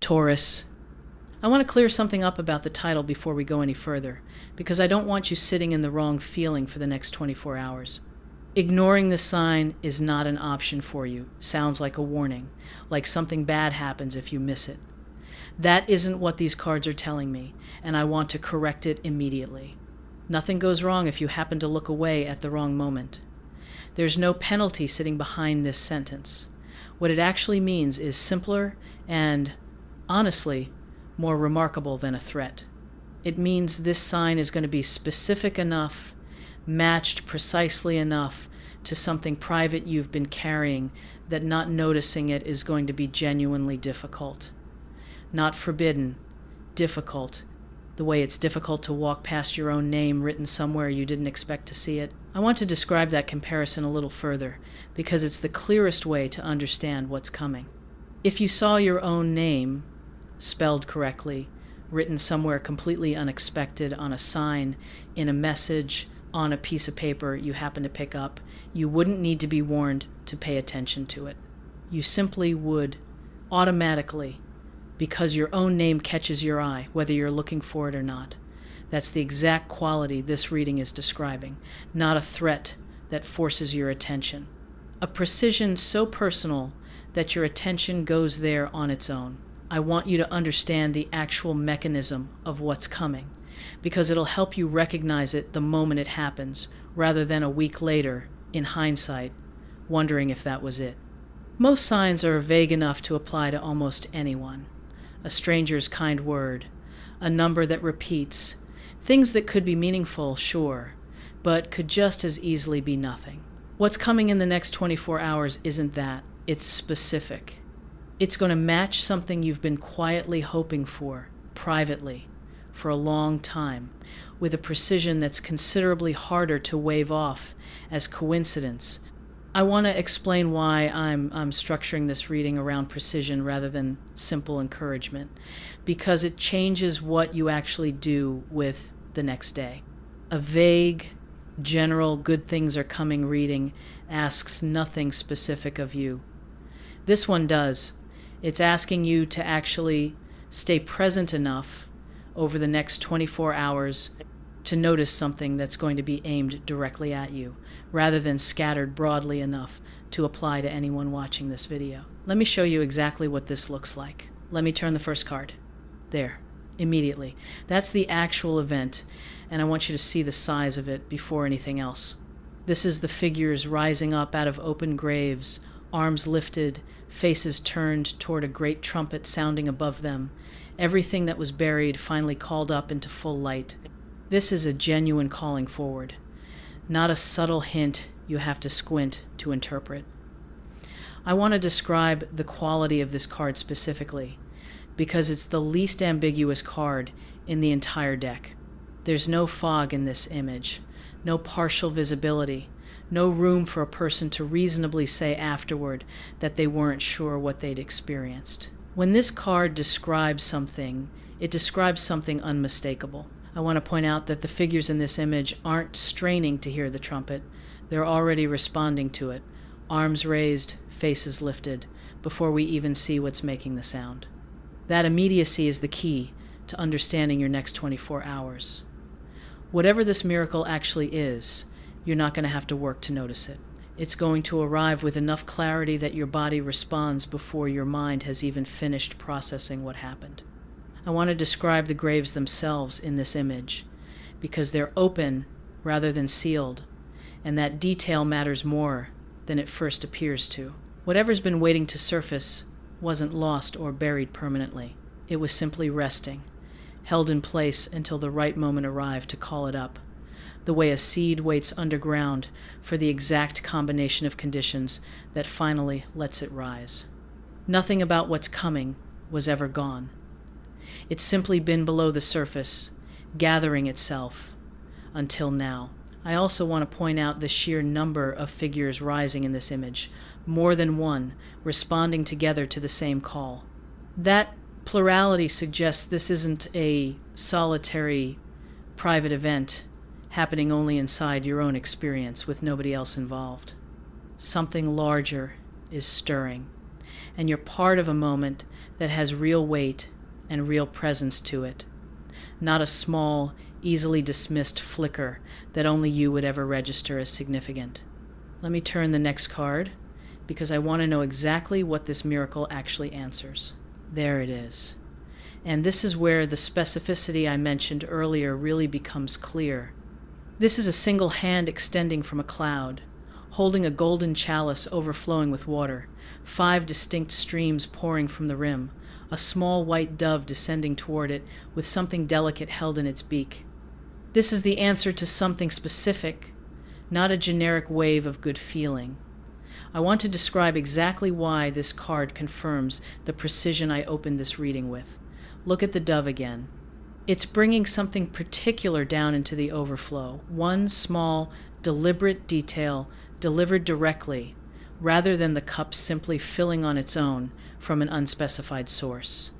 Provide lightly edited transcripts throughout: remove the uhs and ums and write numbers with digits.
Taurus. I want to clear something up about the title before we go any further, because I don't want you sitting in the wrong feeling for the next 24 hours. Ignoring the sign is not an option for you. Sounds like a warning, like something bad happens if you miss it. That isn't what these cards are telling me, and I want to correct it immediately. Nothing goes wrong if you happen to look away at the wrong moment. There's no penalty sitting behind this sentence. What it actually means is simpler and, honestly, more remarkable than a threat. It means this sign is going to be specific enough, matched precisely enough to something private you've been carrying that not noticing it is going to be genuinely difficult. Not forbidden, difficult, the way it's difficult to walk past your own name written somewhere you didn't expect to see it. I want to describe that comparison a little further because it's the clearest way to understand what's coming. If you saw your own name, spelled correctly, written somewhere completely unexpected on a sign, in a message, on a piece of paper you happen to pick up, you wouldn't need to be warned to pay attention to it. You simply would, automatically, because your own name catches your eye, whether you're looking for it or not. That's the exact quality this reading is describing, not a threat that forces your attention. A precision so personal that your attention goes there on its own. I want you to understand the actual mechanism of what's coming, because it'll help you recognize it the moment it happens, rather than a week later, in hindsight, wondering if that was it. Most signs are vague enough to apply to almost anyone. A stranger's kind word, a number that repeats, things that could be meaningful, sure, but could just as easily be nothing. What's coming in the next 24 hours isn't that. It's specific. It's going to match something you've been quietly hoping for, privately, for a long time, with a precision that's considerably harder to wave off as coincidence. I want to explain why I'm structuring this reading around precision rather than simple encouragement, because it changes what you actually do with the next day. A vague, general good things are coming reading asks nothing specific of you. This one does. It's asking you to actually stay present enough over the next 24 hours to notice something that's going to be aimed directly at you, rather than scattered broadly enough to apply to anyone watching this video. Let me show you exactly what this looks like. Let me turn the first card. There, immediately. That's the actual event, and I want you to see the size of it before anything else. This is the figures rising up out of open graves, arms lifted, faces turned toward a great trumpet sounding above them. Everything that was buried finally called up into full light. This is a genuine calling forward, not a subtle hint you have to squint to interpret. I want to describe the quality of this card specifically, because it's the least ambiguous card in the entire deck. There's no fog in this image, no partial visibility, no room for a person to reasonably say afterward that they weren't sure what they'd experienced. When this card describes something, it describes something unmistakable. I want to point out that the figures in this image aren't straining to hear the trumpet. They're already responding to it, arms raised, faces lifted, before we even see what's making the sound. That immediacy is the key to understanding your next 24 hours. Whatever this miracle actually is, you're not going to have to work to notice it. It's going to arrive with enough clarity that your body responds before your mind has even finished processing what happened. I want to describe the graves themselves in this image, because they're open rather than sealed, and that detail matters more than it first appears to. Whatever's been waiting to surface wasn't lost or buried permanently. It was simply resting, held in place until the right moment arrived to call it up, the way a seed waits underground for the exact combination of conditions that finally lets it rise. Nothing about what's coming was ever gone. It's simply been below the surface, gathering itself, until now. I also want to point out the sheer number of figures rising in this image, more than one, responding together to the same call. That plurality suggests this isn't a solitary, private event happening only inside your own experience with nobody else involved. Something larger is stirring. and you're part of a moment that has real weight and real presence to it, not a small, easily dismissed flicker that only you would ever register as significant. Let me turn the next card, because I want to know exactly what this miracle actually answers. There it is. And this is where the specificity I mentioned earlier really becomes clear. This is a single hand extending from a cloud, holding a golden chalice overflowing with water, 5 distinct streams pouring from the rim, a small white dove descending toward it with something delicate held in its beak. This is the answer to something specific, not a generic wave of good feeling. I want to describe exactly why this card confirms the precision I opened this reading with. Look at the dove again. It's bringing something particular down into the overflow, one small, deliberate detail delivered directly, rather than the cup simply filling on its own from an unspecified source.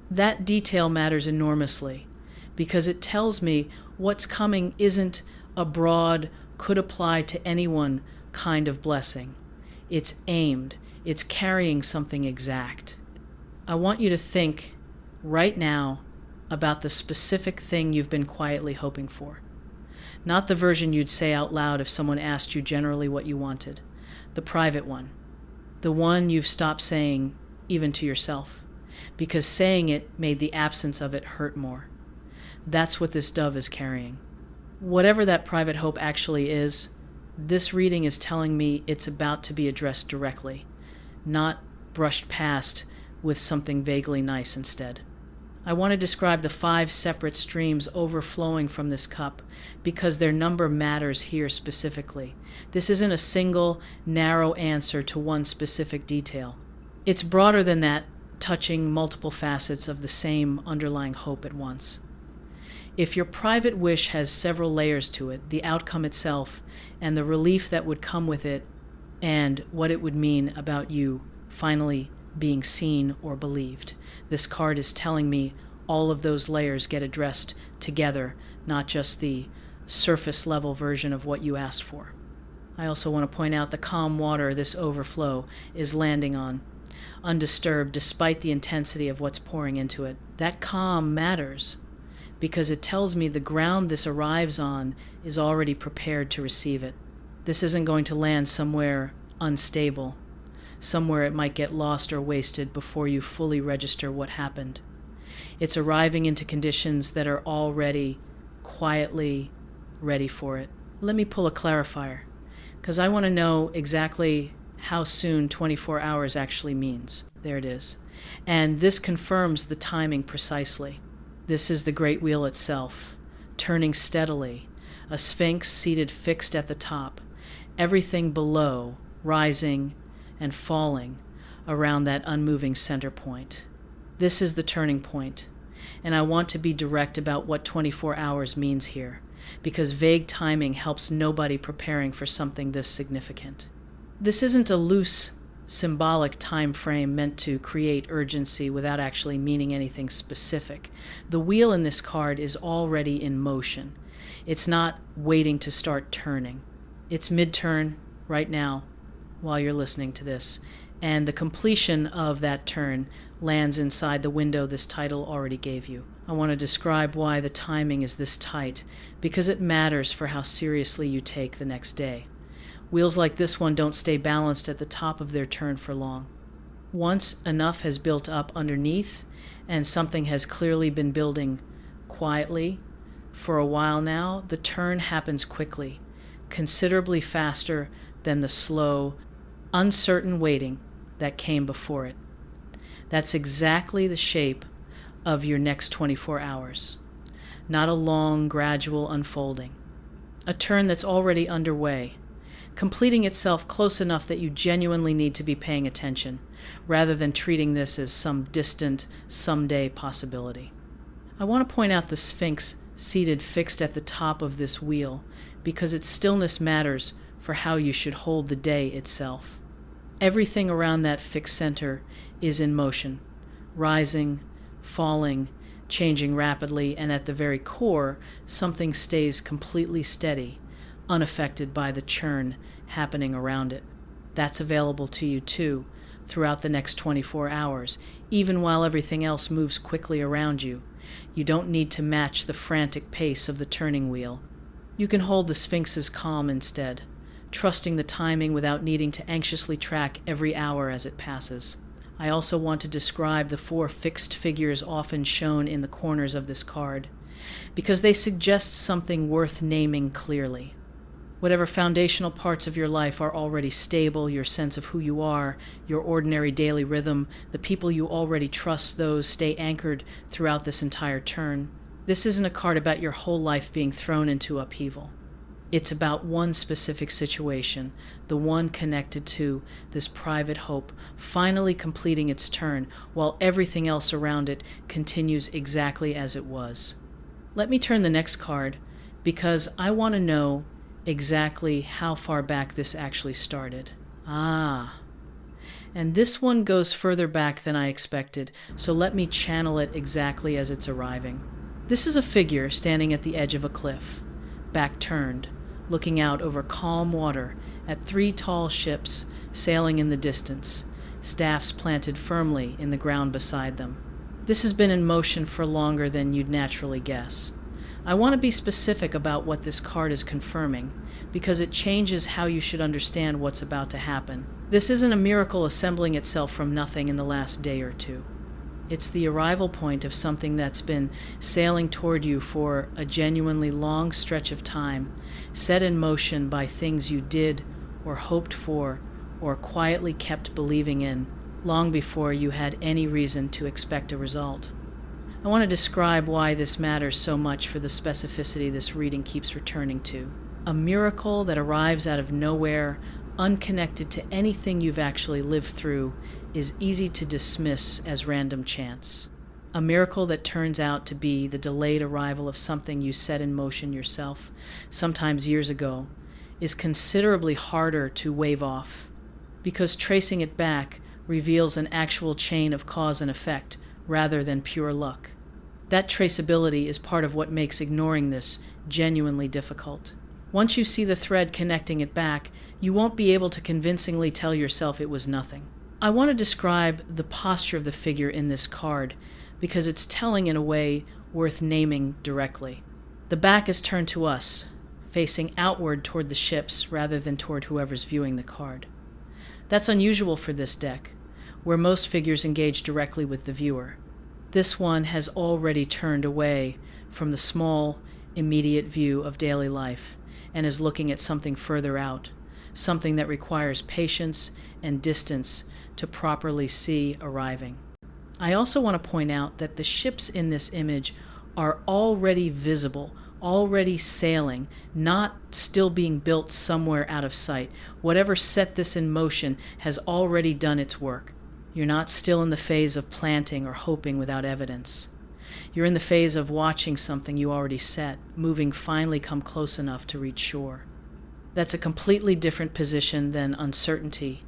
That detail matters enormously, because it tells me what's coming isn't a broad, could apply to anyone kind of blessing. It's aimed. It's carrying something exact. I want you to think right now about the specific thing you've been quietly hoping for. Not the version you'd say out loud if someone asked you generally what you wanted. The private one. The one you've stopped saying even to yourself, because saying it made the absence of it hurt more. That's what this dove is carrying. Whatever that private hope actually is, this reading is telling me it's about to be addressed directly, not brushed past with something vaguely nice instead. I want to describe the 5 separate streams overflowing from this cup because their number matters here specifically. This isn't a single, narrow answer to one specific detail. It's broader than that, touching multiple facets of the same underlying hope at once. If your private wish has several layers to it, the outcome itself, and the relief that would come with it, and what it would mean about you finally being seen or believed, this card is telling me all of those layers get addressed together, not just the surface level version of what you asked for. I also want to point out the calm water this overflow is landing on, undisturbed despite the intensity of what's pouring into it. That calm matters, because it tells me the ground this arrives on is already prepared to receive it. This isn't going to land somewhere unstable, somewhere it might get lost or wasted before you fully register what happened. It's arriving into conditions that are already quietly ready for it. Let me pull a clarifier, because I want to know exactly how soon 24 hours actually means. There it is. And this confirms the timing precisely. This is the great wheel itself, turning steadily, a sphinx seated fixed at the top, everything below rising and falling around that unmoving center point. This is the turning point, and I want to be direct about what 24 hours means here, because vague timing helps nobody preparing for something this significant. This isn't a loose, symbolic time frame meant to create urgency without actually meaning anything specific. The wheel in this card is already in motion. It's not waiting to start turning. It's mid-turn right now while you're listening to this, and the completion of that turn lands inside the window this title already gave you. I want to describe why the timing is this tight, because it matters for how seriously you take the next day. Wheels like this one don't stay balanced at the top of their turn for long. Once enough has built up underneath, and something has clearly been building quietly for a while now, the turn happens quickly, considerably faster than the slow, uncertain waiting that came before it. That's exactly the shape of your next 24 hours. Not a long, gradual unfolding. A turn that's already underway, completing itself close enough that you genuinely need to be paying attention, rather than treating this as some distant, someday possibility. I want to point out the Sphinx seated fixed at the top of this wheel, because its stillness matters for how you should hold the day itself. Everything around that fixed center is in motion, rising, falling, changing rapidly, and at the very core, something stays completely steady, unaffected by the churn happening around it. That's available to you too, throughout the next 24 hours, even while everything else moves quickly around you. You don't need to match the frantic pace of the turning wheel. You can hold the Sphinx's calm instead, trusting the timing without needing to anxiously track every hour as it passes. I also want to describe the 4 fixed figures often shown in the corners of this card, because they suggest something worth naming clearly. Whatever foundational parts of your life are already stable, your sense of who you are, your ordinary daily rhythm, the people you already trust, those stay anchored throughout this entire turn. This isn't a card about your whole life being thrown into upheaval. It's about one specific situation, the one connected to this private hope, finally completing its turn, while everything else around it continues exactly as it was. Let me turn the next card, because I want to know exactly how far back this actually started. And this one goes further back than I expected, so let me channel it exactly as it's arriving. This is a figure standing at the edge of a cliff, back turned, looking out over calm water at 3 tall ships sailing in the distance, staffs planted firmly in the ground beside them. This has been in motion for longer than you'd naturally guess. I want to be specific about what this card is confirming, because it changes how you should understand what's about to happen. This isn't a miracle assembling itself from nothing in the last day or two. It's the arrival point of something that's been sailing toward you for a genuinely long stretch of time, set in motion by things you did or hoped for or quietly kept believing in long before you had any reason to expect a result. I want to describe why this matters so much for the specificity this reading keeps returning to. A miracle that arrives out of nowhere, unconnected to anything you've actually lived through, is easy to dismiss as random chance. A miracle that turns out to be the delayed arrival of something you set in motion yourself, sometimes years ago, is considerably harder to wave off, because tracing it back reveals an actual chain of cause and effect rather than pure luck. That traceability is part of what makes ignoring this genuinely difficult. Once you see the thread connecting it back, you won't be able to convincingly tell yourself it was nothing. I want to describe the posture of the figure in this card because it's telling in a way worth naming directly. The back is turned to us, facing outward toward the ships rather than toward whoever's viewing the card. That's unusual for this deck, where most figures engage directly with the viewer. This one has already turned away from the small, immediate view of daily life and is looking at something further out, something that requires patience and distance to properly see arriving. I also want to point out that the ships in this image are already visible, already sailing, not still being built somewhere out of sight. Whatever set this in motion has already done its work. You're not still in the phase of planting or hoping without evidence. You're in the phase of watching something you already set, moving finally come close enough to reach shore. That's a completely different position than uncertainty,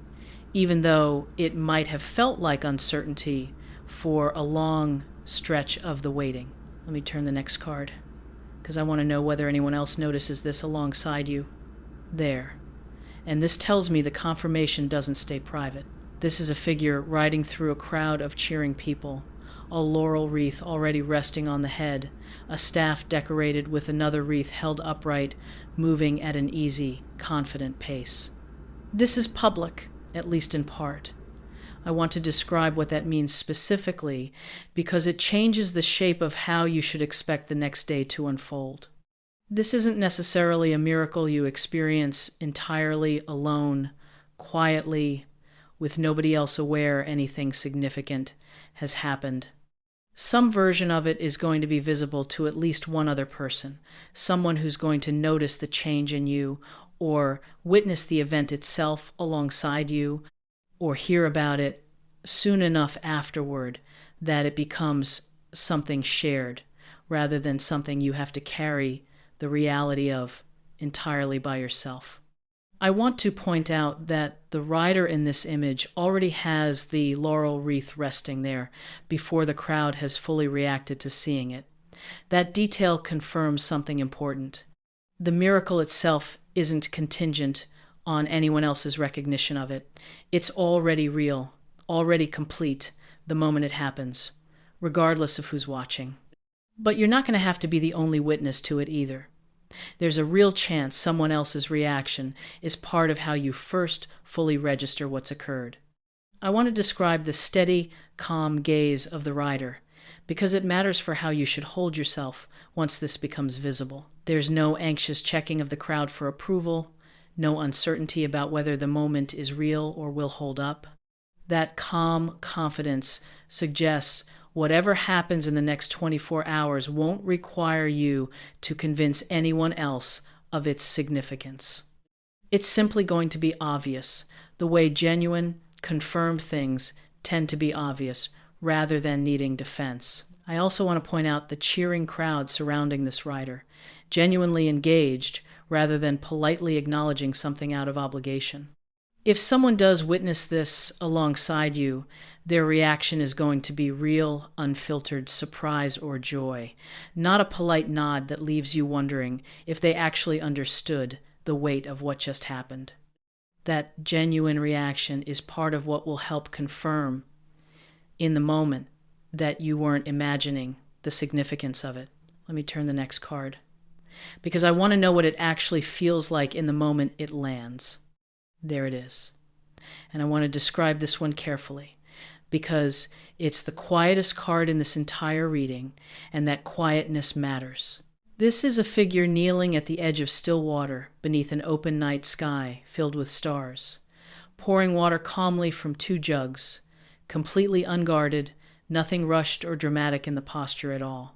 even though it might have felt like uncertainty for a long stretch of the waiting. Let me turn the next card, because I want to know whether anyone else notices this alongside you. There. And this tells me the confirmation doesn't stay private. This is a figure riding through a crowd of cheering people, a laurel wreath already resting on the head, a staff decorated with another wreath held upright, moving at an easy, confident pace. This is public, at least in part. I want to describe what that means specifically because it changes the shape of how you should expect the next day to unfold. This isn't necessarily a miracle you experience entirely alone, quietly, with nobody else aware anything significant has happened. Some version of it is going to be visible to at least one other person, someone who's going to notice the change in you or witness the event itself alongside you or hear about it soon enough afterward that it becomes something shared rather than something you have to carry the reality of entirely by yourself. I want to point out that the rider in this image already has the laurel wreath resting there before the crowd has fully reacted to seeing it. That detail confirms something important. The miracle itself isn't contingent on anyone else's recognition of it. It's already real, already complete the moment it happens, regardless of who's watching. But you're not going to have to be the only witness to it either. There's a real chance someone else's reaction is part of how you first fully register what's occurred. I want to describe the steady, calm gaze of the rider, because it matters for how you should hold yourself once this becomes visible. There's no anxious checking of the crowd for approval, no uncertainty about whether the moment is real or will hold up. That calm confidence suggests whatever happens in the next 24 hours won't require you to convince anyone else of its significance. It's simply going to be obvious, the way genuine, confirmed things tend to be obvious, rather than needing defense. I also want to point out the cheering crowd surrounding this rider, genuinely engaged rather than politely acknowledging something out of obligation. If someone does witness this alongside you, their reaction is going to be real, unfiltered surprise or joy, not a polite nod that leaves you wondering if they actually understood the weight of what just happened. That genuine reaction is part of what will help confirm in the moment that you weren't imagining the significance of it. Let me turn the next card, because I want to know what it actually feels like in the moment it lands. There it is. And I want to describe this one carefully, because it's the quietest card in this entire reading, and that quietness matters. This is a figure kneeling at the edge of still water beneath an open night sky filled with stars, pouring water calmly from 2 jugs, completely unguarded, nothing rushed or dramatic in the posture at all.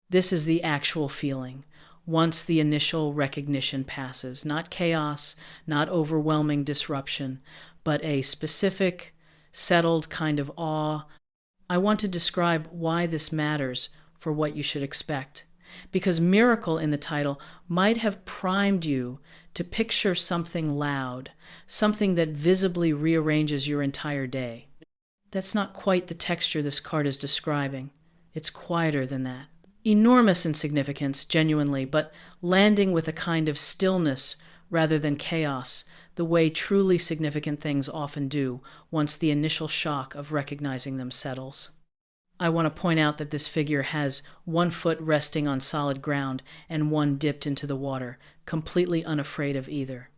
This is the actual feeling, once the initial recognition passes. Not chaos, not overwhelming disruption, but a specific, settled kind of awe. I want to describe why this matters for what you should expect, because miracle in the title might have primed you to picture something loud, something that visibly rearranges your entire day. That's not quite the texture this card is describing. It's quieter than that. Enormous in significance, genuinely, but landing with a kind of stillness rather than chaos, the way truly significant things often do once the initial shock of recognizing them settles. I want to point out that this figure has 1 foot resting on solid ground and 1 dipped into the water, completely unafraid of either.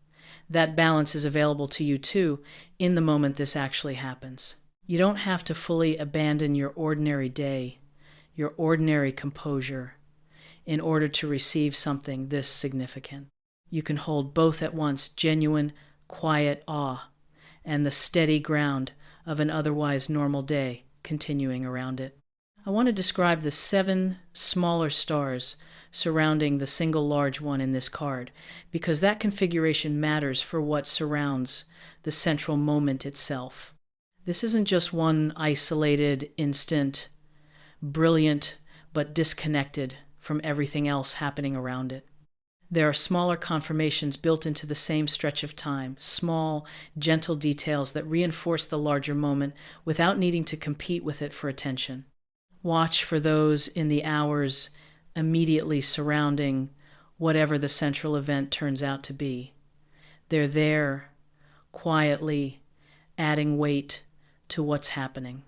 That balance is available to you too in the moment this actually happens. You don't have to fully abandon your ordinary day, your ordinary composure, in order to receive something this significant. You can hold both at once: genuine, quiet awe and the steady ground of an otherwise normal day continuing around it. I want to describe the 7 smaller stars surrounding the single large one in this card, because that configuration matters for what surrounds the central moment itself. This isn't just one isolated instant, brilliant but disconnected from everything else happening around it. There are smaller confirmations built into the same stretch of time, small, gentle details that reinforce the larger moment without needing to compete with it for attention. Watch for those in the hours immediately surrounding whatever the central event turns out to be. They're there, quietly, adding weight to what's happening.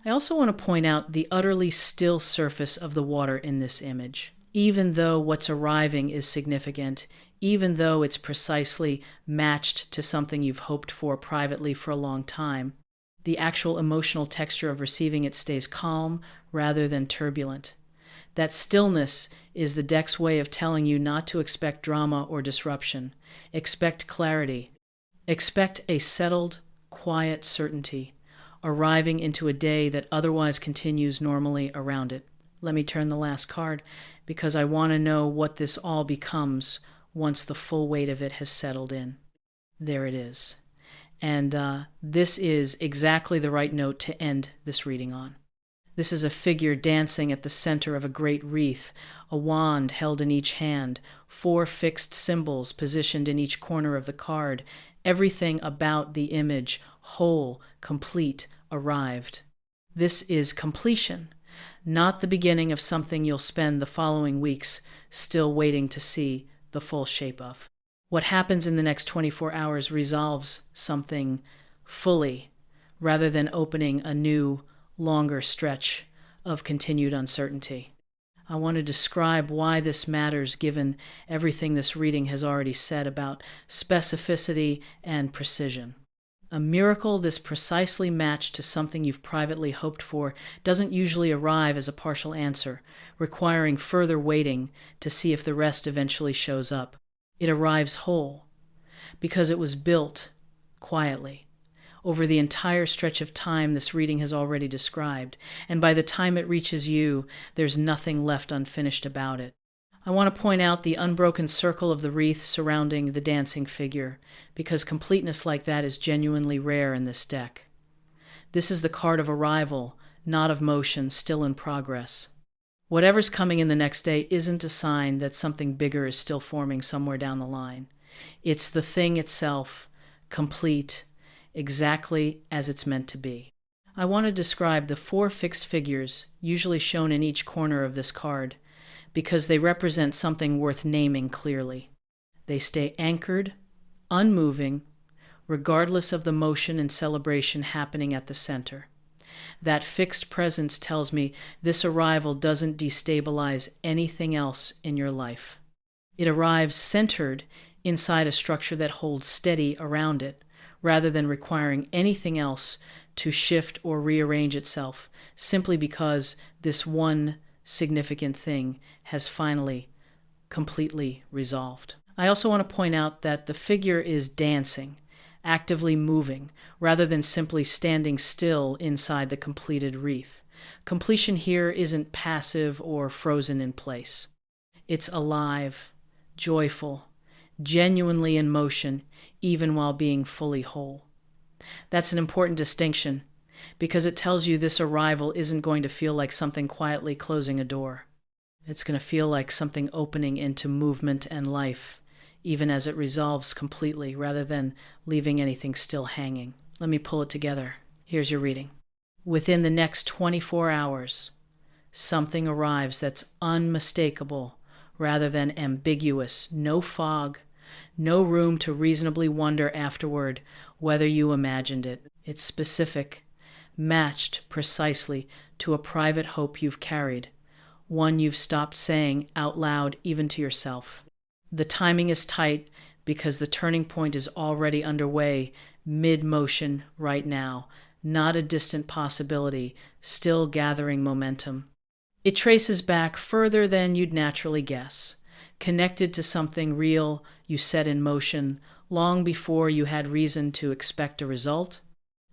I also want to point out the utterly still surface of the water in this image. Even though what's arriving is significant, even though it's precisely matched to something you've hoped for privately for a long time, the actual emotional texture of receiving it stays calm rather than turbulent. That stillness is the deck's way of telling you not to expect drama or disruption. Expect clarity. Expect a settled, quiet certainty, arriving into a day that otherwise continues normally around it. Let me turn the last card, because I want to know what this all becomes once the full weight of it has settled in. There it is. And this is exactly the right note to end this reading on. This is a figure dancing at the center of a great wreath, a wand held in each hand, 4 fixed symbols positioned in each corner of the card. Everything about the image, whole, complete, arrived. This is completion, not the beginning of something you'll spend the following weeks still waiting to see the full shape of. What happens in the next 24 hours resolves something fully, rather than opening a new, longer stretch of continued uncertainty. I want to describe why this matters given everything this reading has already said about specificity and precision. A miracle this precisely matched to something you've privately hoped for doesn't usually arrive as a partial answer, requiring further waiting to see if the rest eventually shows up. It arrives whole, because it was built quietly over the entire stretch of time this reading has already described, and by the time it reaches you, there's nothing left unfinished about it. I want to point out the unbroken circle of the wreath surrounding the dancing figure, because completeness like that is genuinely rare in this deck. This is the card of arrival, not of motion, still in progress. Whatever's coming in the next day isn't a sign that something bigger is still forming somewhere down the line. It's the thing itself, complete, exactly as it's meant to be. I want to describe the 4 fixed figures, usually shown in each corner of this card, because they represent something worth naming clearly. They stay anchored, unmoving, regardless of the motion and celebration happening at the center. That fixed presence tells me this arrival doesn't destabilize anything else in your life. It arrives centered inside a structure that holds steady around it, rather than requiring anything else to shift or rearrange itself, simply because this one significant thing has finally completely resolved. I also want to point out that the figure is dancing, actively moving, rather than simply standing still inside the completed wreath. Completion here isn't passive or frozen in place. It's alive, joyful, genuinely in motion, even while being fully whole. That's an important distinction, because it tells you this arrival isn't going to feel like something quietly closing a door. It's going to feel like something opening into movement and life, even as it resolves completely, rather than leaving anything still hanging. Let me pull it together. Here's your reading. Within the next 24 hours, something arrives that's unmistakable rather than ambiguous. No fog, no room to reasonably wonder afterward whether you imagined it. It's specific, matched precisely to a private hope you've carried, one you've stopped saying out loud even to yourself. The timing is tight because the turning point is already underway, mid-motion right now, not a distant possibility, still gathering momentum. It traces back further than you'd naturally guess, connected to something real you set in motion long before you had reason to expect a result,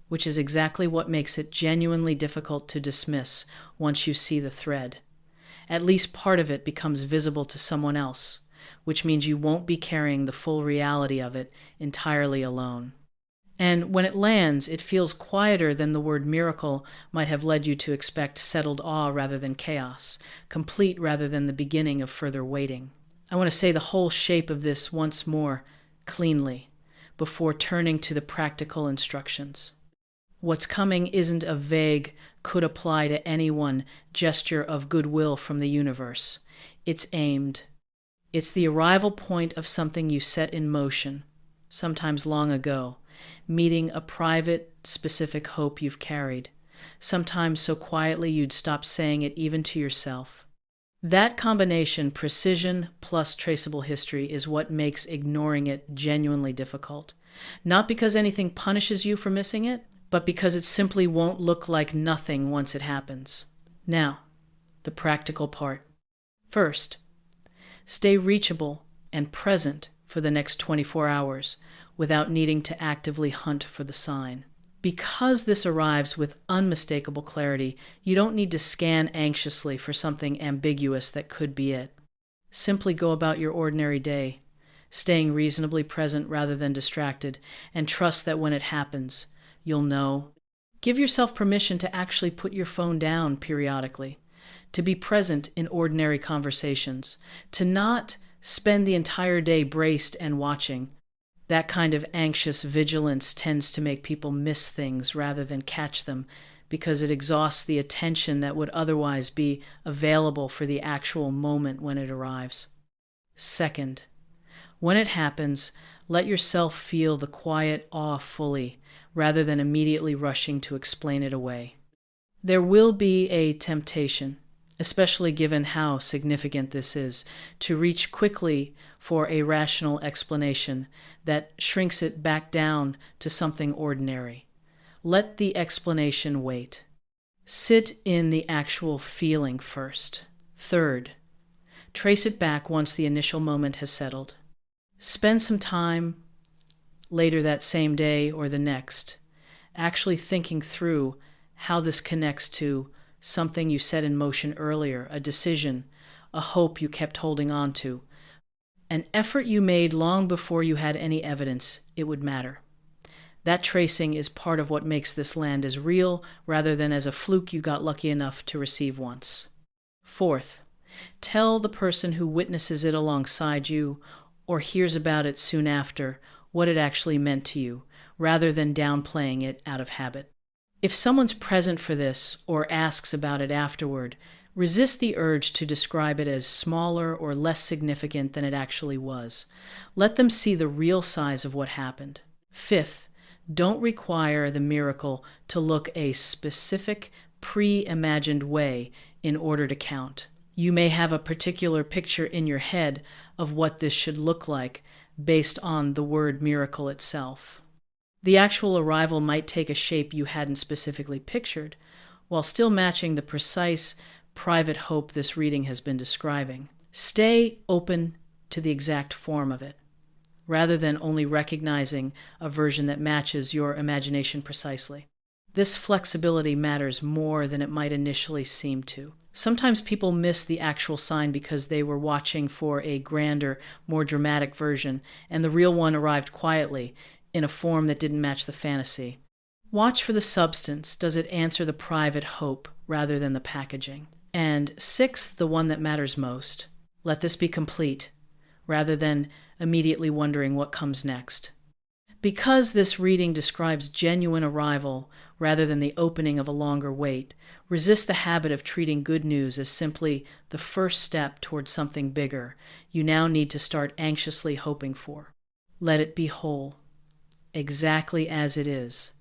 which is exactly what makes it genuinely difficult to dismiss once you see the thread. At least part of it becomes visible to someone else, which means you won't be carrying the full reality of it entirely alone. And when it lands, it feels quieter than the word miracle might have led you to expect, settled awe rather than chaos, complete rather than the beginning of further waiting. I want to say the whole shape of this once more, cleanly, before turning to the practical instructions. What's coming isn't a vague, could apply to anyone gesture of goodwill from the universe. It's aimed. It's the arrival point of something you set in motion, sometimes long ago, meeting a private, specific hope you've carried, sometimes so quietly you'd stop saying it even to yourself. That combination, precision plus traceable history, is what makes ignoring it genuinely difficult. Not because anything punishes you for missing it, but because it simply won't look like nothing once it happens. Now, the practical part. First, stay reachable and present for the next 24 hours without needing to actively hunt for the sign. Because this arrives with unmistakable clarity, you don't need to scan anxiously for something ambiguous that could be it. Simply go about your ordinary day, staying reasonably present rather than distracted, and trust that when it happens, you'll know. Give yourself permission to actually put your phone down periodically, to be present in ordinary conversations, to not spend the entire day braced and watching. That kind of anxious vigilance tends to make people miss things rather than catch them, because it exhausts the attention that would otherwise be available for the actual moment when it arrives. Second, when it happens, let yourself feel the quiet awe fully, rather than immediately rushing to explain it away. There will be a temptation, especially given how significant this is, to reach quickly for a rational explanation that shrinks it back down to something ordinary. Let the explanation wait. Sit in the actual feeling first. Third, trace it back once the initial moment has settled. Spend some time later that same day or the next, actually thinking through how this connects to something you set in motion earlier, a decision, a hope you kept holding on to, an effort you made long before you had any evidence it would matter. That tracing is part of what makes this land as real rather than as a fluke you got lucky enough to receive once. Fourth, tell the person who witnesses it alongside you or hears about it soon after what it actually meant to you, rather than downplaying it out of habit. If someone's present for this or asks about it afterward, resist the urge to describe it as smaller or less significant than it actually was. Let them see the real size of what happened. Fifth, don't require the miracle to look a specific, pre-imagined way in order to count. You may have a particular picture in your head of what this should look like based on the word miracle itself. The actual arrival might take a shape you hadn't specifically pictured, while still matching the precise, private hope this reading has been describing. Stay open to the exact form of it, rather than only recognizing a version that matches your imagination precisely. This flexibility matters more than it might initially seem to. Sometimes people miss the actual sign because they were watching for a grander, more dramatic version, and the real one arrived quietly, in a form that didn't match the fantasy. Watch for the substance. Does it answer the private hope rather than the packaging? And sixth, the one that matters most. Let this be complete, rather than immediately wondering what comes next. Because this reading describes genuine arrival rather than the opening of a longer wait, resist the habit of treating good news as simply the first step towards something bigger you now need to start anxiously hoping for. Let it be whole, exactly as it is,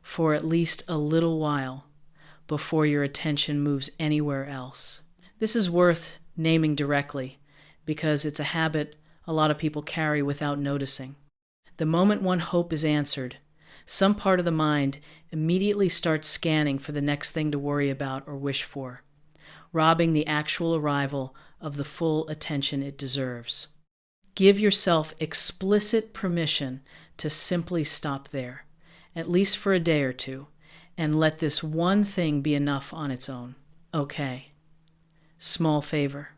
for at least a little while before your attention moves anywhere else. This is worth naming directly because it's a habit a lot of people carry without noticing. The moment one hope is answered, some part of the mind immediately starts scanning for the next thing to worry about or wish for, robbing the actual arrival of the full attention it deserves. Give yourself explicit permission to simply stop there, at least for a day or two, and let this one thing be enough on its own. Okay. Small favor.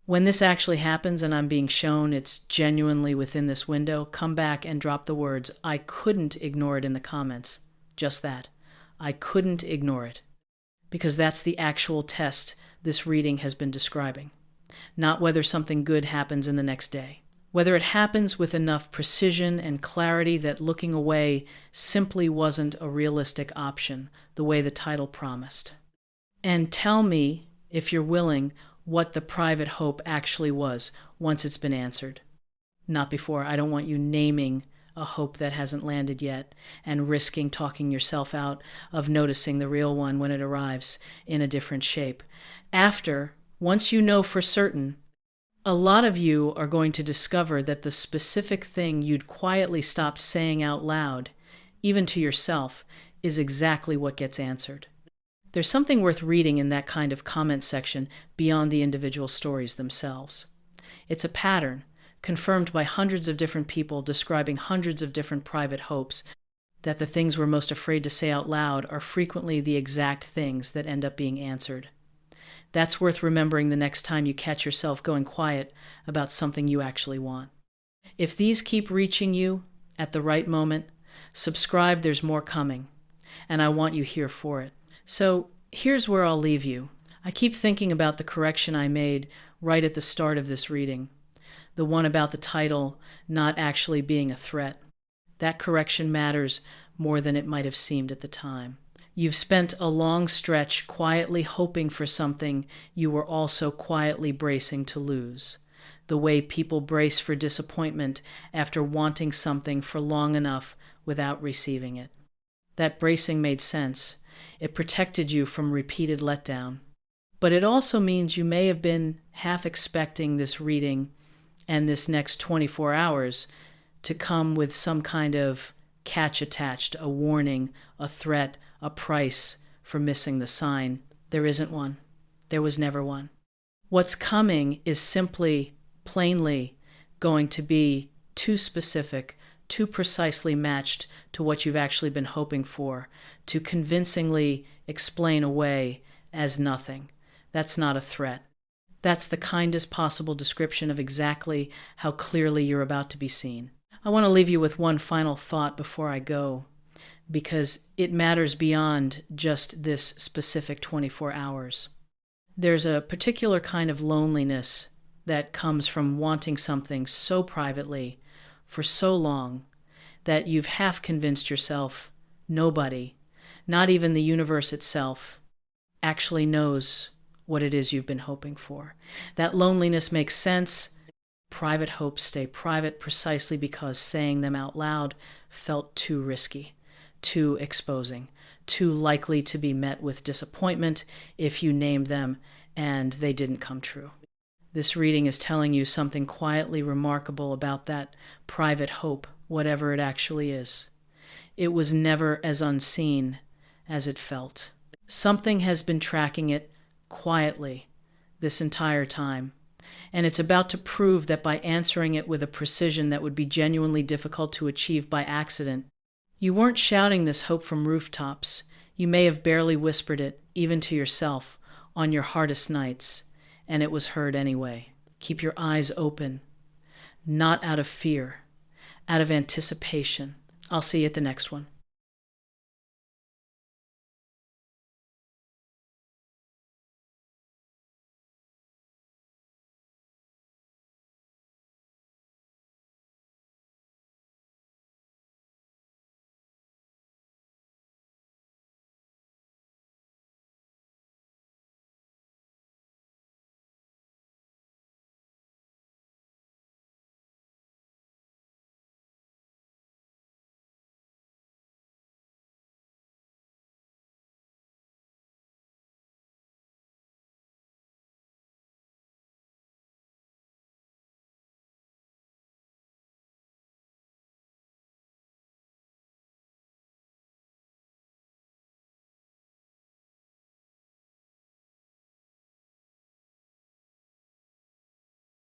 When this actually happens and I'm being shown it's genuinely within this window, come back and drop the words, "I couldn't ignore it," in the comments. Just that. I couldn't ignore it. Because that's the actual test this reading has been describing. Not whether something good happens in the next day. Whether it happens with enough precision and clarity that looking away simply wasn't a realistic option, the way the title promised. And tell me, if you're willing, what the private hope actually was once it's been answered. Not before. I don't want you naming a hope that hasn't landed yet and risking talking yourself out of noticing the real one when it arrives in a different shape. After, once you know for certain, a lot of you are going to discover that the specific thing you'd quietly stopped saying out loud, even to yourself, is exactly what gets answered. There's something worth reading in that kind of comment section beyond the individual stories themselves. It's a pattern, confirmed by hundreds of different people describing hundreds of different private hopes, that the things we're most afraid to say out loud are frequently the exact things that end up being answered. That's worth remembering the next time you catch yourself going quiet about something you actually want. If these keep reaching you at the right moment, subscribe, there's more coming, and I want you here for it. So here's where I'll leave you. I keep thinking about the correction I made right at the start of this reading, the one about the title not actually being a threat. That correction matters more than it might have seemed at the time. You've spent a long stretch quietly hoping for something you were also quietly bracing to lose, the way people brace for disappointment after wanting something for long enough without receiving it. That bracing made sense. It protected you from repeated letdown. But it also means you may have been half expecting this reading and this next 24 hours to come with some kind of catch attached, a warning, a threat, a price for missing the sign. There isn't one. There was never one. What's coming is simply, plainly, going to be too specific, too precisely matched to what you've actually been hoping for, to convincingly explain away as nothing. That's not a threat. That's the kindest possible description of exactly how clearly you're about to be seen. I want to leave you with one final thought before I go, because it matters beyond just this specific 24 hours. There's a particular kind of loneliness that comes from wanting something so privately for so long that you've half convinced yourself nobody, not even the universe itself, actually knows what it is you've been hoping for. That loneliness makes sense. Private hopes stay private precisely because saying them out loud felt too risky, too exposing, too likely to be met with disappointment if you named them and they didn't come true. This reading is telling you something quietly remarkable about that private hope, whatever it actually is. It was never as unseen as it felt. Something has been tracking it quietly this entire time, and it's about to prove that by answering it with a precision that would be genuinely difficult to achieve by accident. You weren't shouting this hope from rooftops. You may have barely whispered it, even to yourself, on your hardest nights, and it was heard anyway. Keep your eyes open, not out of fear, out of anticipation. I'll see you at the next one.